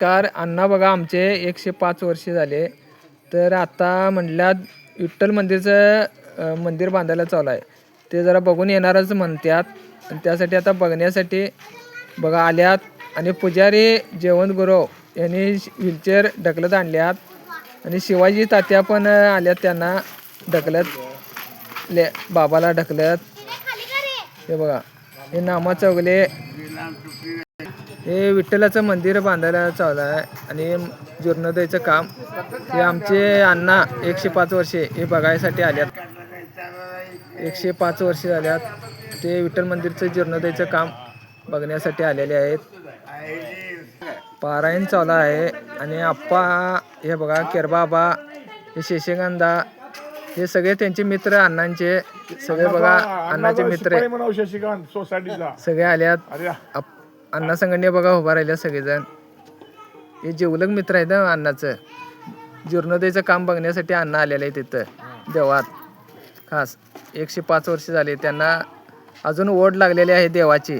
नमस्कार अण्णा. बघा आमचे 105 वर्ष झाले. तर आता म्हटल्यात विठ्ठल मंदिरचं मंदिर बांधायला चालू आहे. ते जरा बघून येणारच म्हणतात. आणि त्यासाठी आता बघण्यासाठी बघा आल्यात. आणि पुजारी जयवंत गुरव यांनी व्हीलचेअर ढकलत आणल्यात. आणि शिवाजी तात्या पण आल्यात, त्यांना ढकलत बाबाला ढकलत. हे बघा हे नामा चौगले हे विठ्ठलाचं मंदिर बांधायला चालू आहे. आणि जीर्णोद्धाराचं काम हे आमचे अण्णा 105 वर्षे हे बघायसाठी आल्यात. 105 वर्षे झाल्यात ते विठ्ठल मंदिरचं जीर्णोद्धाराचं काम बघण्यासाठी आलेले आहेत. पारायण चालू आहे. आणि आप्पा हे बघा केरबाबा हे शेषगंधा हे सगळे त्यांचे मित्र अण्णांचे सगळे बघा अण्णाचे मित्र सगळे आल्यात. अण्णा संघटने बघा उभा राहिल्या सगळेजण. हे जिवलग मित्र आहेत अण्णाचं. जीर्णोद्धाराचं काम बघण्यासाठी अण्णा आलेले आहे तिथं देवात खास. 105 वर्ष झाले त्यांना. अजून ओढ लागलेली आहे देवाची.